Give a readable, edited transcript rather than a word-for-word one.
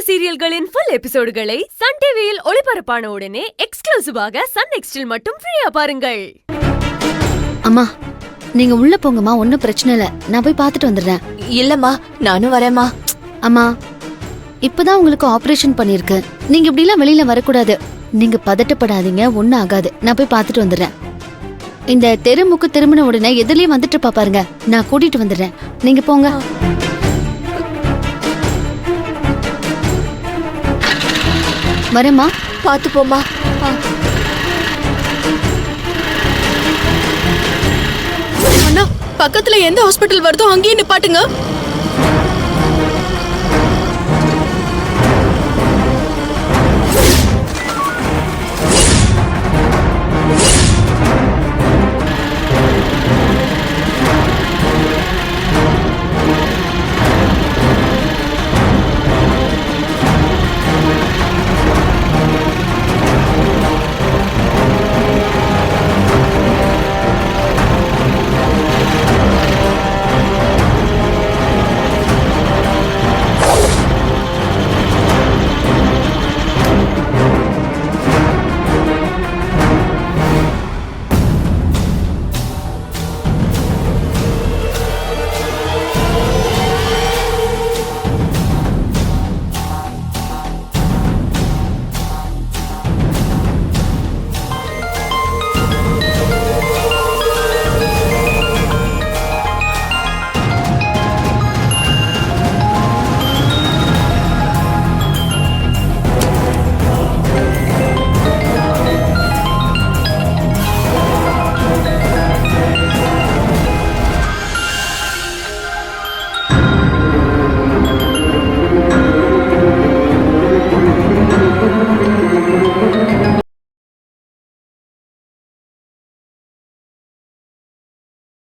சீரியல்களின் full எபிசோடுகளை Sun டிவியில் ஒளிபரப்பான உடனே எக்ஸ்க்ளூசிவாக சன் நெக்ஸ்டில் மட்டும் ஃப்ரீயா பாருங்கள். அம்மா நீங்க உள்ள போங்கம்மா, ஒன்னும் பிரச்சனை இல்ல, நான் போய் பாத்துட்டு வந்துடுறேன். இல்லம்மா நானும் வரேம்மா. அம்மா இப்பதான் உங்களுக்கு ஆபரேஷன் பண்ணிருக்கு, நீங்க இப்படி எல்லாம் வெளியில வரக்கூடாது. நீங்க பதட்டப்படாதீங்க, ஒண்ணும் ஆகாது. நான் போய் பாத்துட்டு வந்துடுறேன். இந்த தெருமுக்கு திரும்பின உடனே எதிரிலேயே வந்துட்டு பாருங்க, நான் கூட்டிட்டு வந்துடுறேன். நீங்க போங்க. வரேம்மா. பாத்து போமா. அண்ணா, பக்கத்துல எந்த ஹாஸ்பிடல் வருதோ அங்கேயே நிப்பாட்டுங்க.